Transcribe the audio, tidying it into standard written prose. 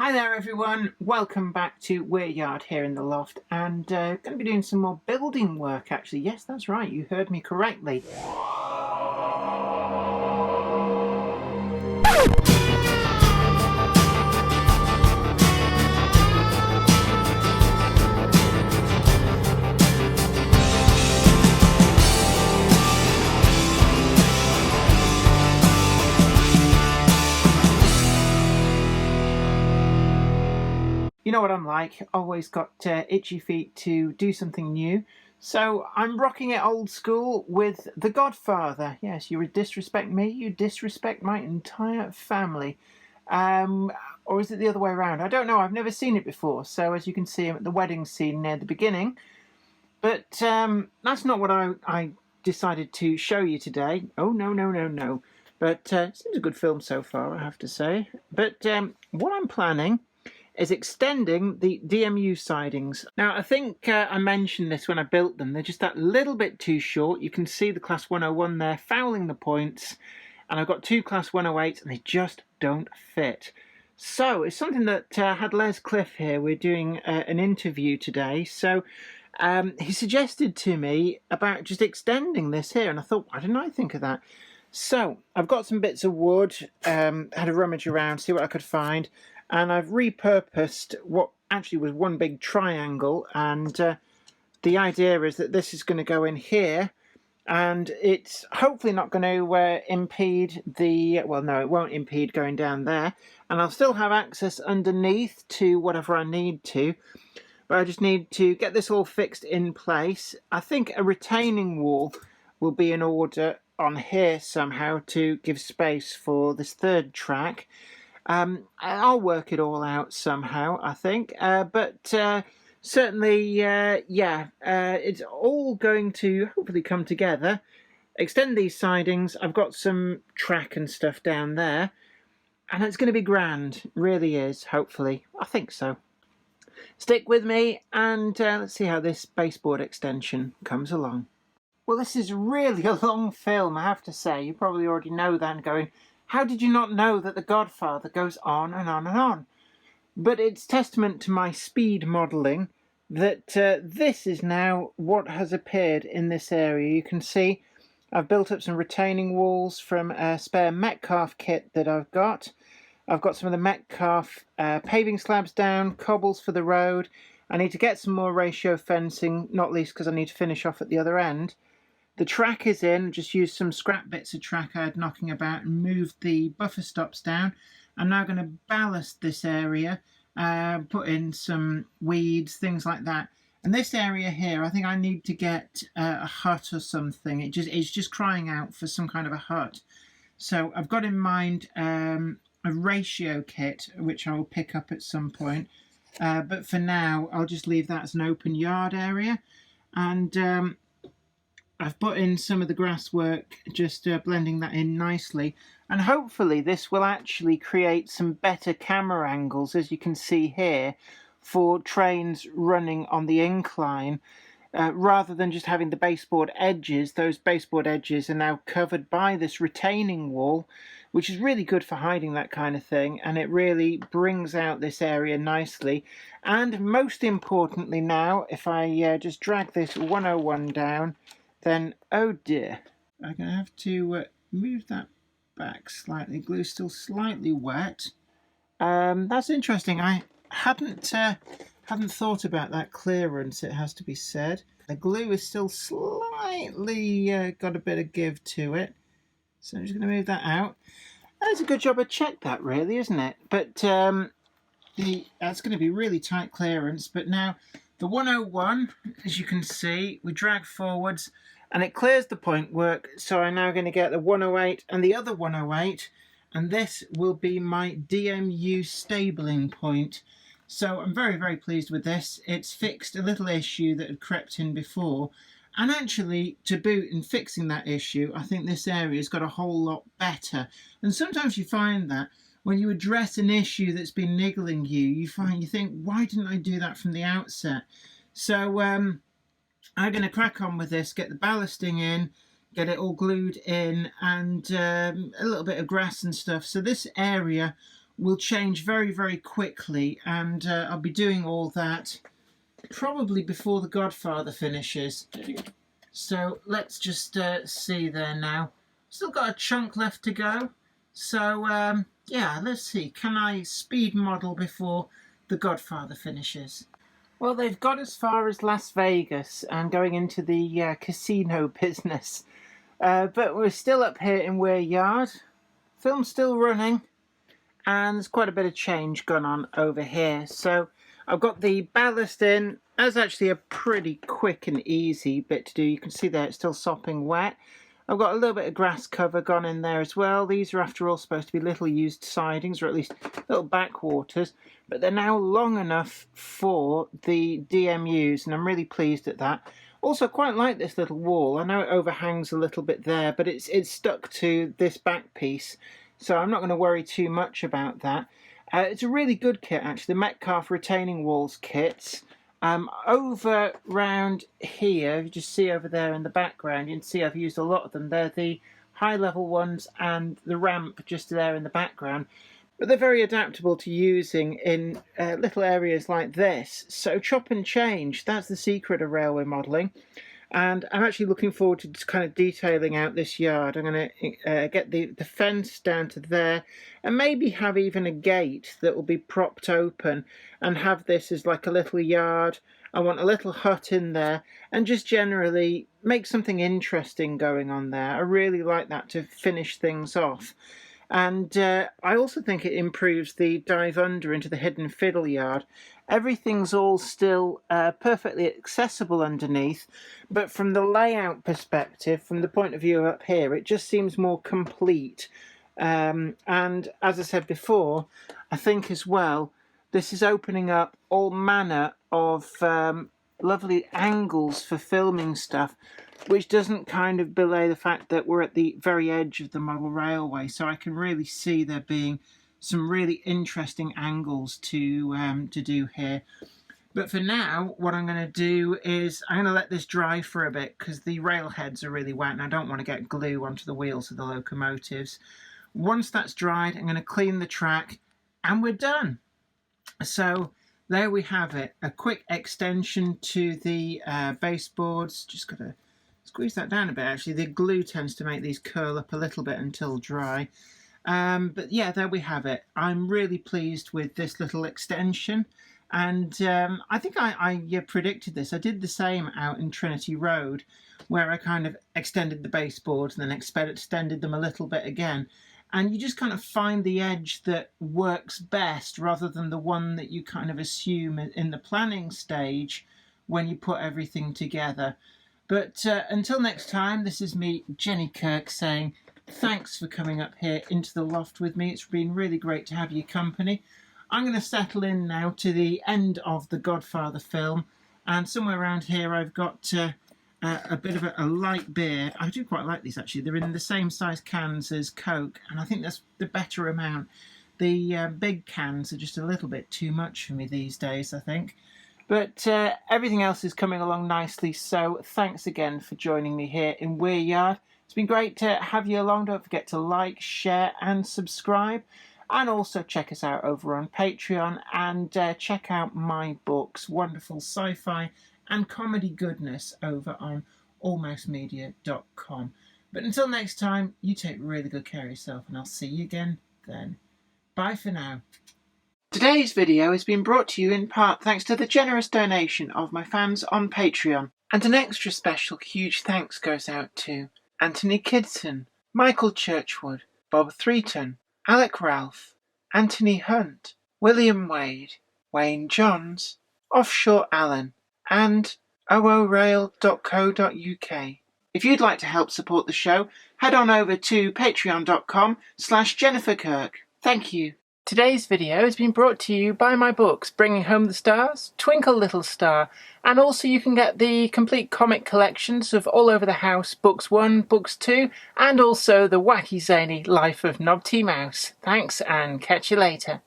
Hi there everyone, welcome back to Weir Yard here in the loft, and going to be doing some more building work actually. Yes, that's right, you heard me correctly. You know what I'm like, always got itchy feet to do something new. So I'm rocking it old school with The Godfather. Yes, you disrespect me, you disrespect my entire family. Or is it the other way around? I don't know, I've never seen it before. So as you can see, I'm at the wedding scene near the beginning. But that's not what I decided to show you today. Oh, no. But it seems a good film so far, I have to say. But what I'm planning is extending the DMU sidings. Now, I think I mentioned this when I built them. They're just that little bit too short. You can see the Class 101 there fouling the points. And I've got two Class 108s and they just don't fit. So it's something that had Les Cliff here. We're doing an interview today. So he suggested to me about just extending this here. And I thought, why didn't I think of that? So I've got some bits of wood, had a rummage around, see what I could find. And I've repurposed what actually was one big triangle, and the idea is that this is going to go in here, and it's hopefully not going to impede the, well, no, it won't impede going down there, and I'll still have access underneath to whatever I need to, but I just need to get this all fixed in place. I think a retaining wall will be in order on here somehow to give space for this third track. I'll work it all out somehow, I think, but certainly, it's all going to hopefully come together. Extend these sidings. I've got some track and stuff down there, and it's going to be grand, really is, hopefully. I think so. Stick with me, and let's see how this baseboard extension comes along. Well, this is really a long film, I have to say. You probably already know that and going, how did you not know that The Godfather goes on and on and on? But it's testament to my speed modelling that this is now what has appeared in this area. You can see I've built up some retaining walls from a spare Metcalf kit that I've got. I've got some of the Metcalf paving slabs down, cobbles for the road. I need to get some more ratio fencing, not least because I need to finish off at the other end. The track is in, just used some scrap bits of track I had knocking about and moved the buffer stops down. I'm now going to ballast this area, put in some weeds, things like that. And this area here, I think I need to get a hut or something. It's just crying out for some kind of a hut. So I've got in mind a ratio kit, which I will pick up at some point. But for now, I'll just leave that as an open yard area. And I've put in some of the grass work, just blending that in nicely, and hopefully this will actually create some better camera angles, as you can see here, for trains running on the incline, rather than just having the baseboard edges. Those baseboard edges are now covered by this retaining wall, which is really good for hiding that kind of thing, and it really brings out this area nicely. And most importantly now, if I just drag this 101 down, then, oh dear, I'm going to have to move that back slightly. Glue's still slightly wet. That's interesting. I hadn't thought about that clearance, it has to be said. The glue is still slightly got a bit of give to it. So I'm just going to move that out. That's a good job I checked that, really, isn't it? But that's going to be really tight clearance. But now the 101, as you can see, we drag forwards and it clears the point work. So I'm now going to get the 108 and the other 108, and this will be my DMU stabling point. So I'm very, very pleased with this. It's fixed a little issue that had crept in before. And actually, to boot in fixing that issue, I think this area's got a whole lot better. And sometimes you find that when you address an issue that's been niggling you, you think, why didn't I do that from the outset? So I'm going to crack on with this, get the ballasting in, get it all glued in, and a little bit of grass and stuff. So this area will change very, very quickly, and I'll be doing all that probably before the Godfather finishes. So let's just see there now. Still got a chunk left to go. So yeah, let's see. Can I speed model before the Godfather finishes? Well, they've got as far as Las Vegas and going into the casino business. But we're still up here in Weir Yard. Film's still running, and there's quite a bit of change going on over here. So I've got the ballast in. That's actually a pretty quick and easy bit to do. You can see there it's still sopping wet. I've got a little bit of grass cover gone in there as well. These are, after all, supposed to be little used sidings, or at least little backwaters, but they're now long enough for the DMUs, and I'm really pleased at that. Also, quite like this little wall. I know it overhangs a little bit there, but it's stuck to this back piece, so I'm not going to worry too much about that. It's a really good kit, actually, the Metcalfe retaining walls kits. Over round here, you just see over there in the background, you can see I've used a lot of them. They're the high level ones and the ramp just there in the background. But they're very adaptable to using in little areas like this. So chop and change, that's the secret of railway modelling. And I'm actually looking forward to just kind of detailing out this yard. I'm going to get the fence down to there, and maybe have even a gate that will be propped open and have this as like a little yard. I want a little hut in there, and just generally make something interesting going on there. I really like that to finish things off. And I also think it improves the dive under into the hidden fiddle yard. Everything's all still perfectly accessible underneath, but from the layout perspective, from the point of view up here, it just seems more complete. And as I said before, I think as well, this is opening up all manner of lovely angles for filming stuff, which doesn't kind of belay the fact that we're at the very edge of the model railway. So I can really see there being some really interesting angles to do here. But for now, what I'm going to do is I'm going to let this dry for a bit, because the rail heads are really wet and I don't want to get glue onto the wheels of the locomotives. Once that's dried, I'm going to clean the track and we're done. So there we have it, a quick extension to the baseboards. Just got to squeeze that down a bit, actually. The glue tends to make these curl up a little bit until dry. But yeah, there we have it. I'm really pleased with this little extension. And I think I predicted this. I did the same out in Trinity Road, where I kind of extended the baseboards and then extended them a little bit again. And you just kind of find the edge that works best, rather than the one that you kind of assume in the planning stage when you put everything together. But until next time, this is me, Jenny Kirk, saying thanks for coming up here into the loft with me. It's been really great to have your company. I'm going to settle in now to the end of the Godfather film, and somewhere around here I've got a bit of a light beer. I do quite like these, actually. They're in the same size cans as Coke, and I think that's the better amount. The big cans are just a little bit too much for me these days, I think. But everything else is coming along nicely, so thanks again for joining me here in Weir Yard. It's been great to have you along. Don't forget to like, share and subscribe. And also check us out over on Patreon, and check out my books, wonderful sci-fi and comedy goodness, over on allmousemedia.com. But until next time, you take really good care of yourself, and I'll see you again then. Bye for now. Today's video has been brought to you in part thanks to the generous donation of my fans on Patreon. And an extra special huge thanks goes out to Anthony Kidson, Michael Churchwood, Bob Threeton, Alec Ralph, Anthony Hunt, William Wade, Wayne Johns, Offshore Allen, and oorail.co.uk. If you'd like to help support the show, head on over to patreon.com/Jennifer Kirk. Thank you. Today's video has been brought to you by my books, Bringing Home the Stars, Twinkle Little Star, and also you can get the complete comic collections of All Over the House, Books 1, Books 2, and also the wacky zany Life of Knob T. Mouse. Thanks, and catch you later.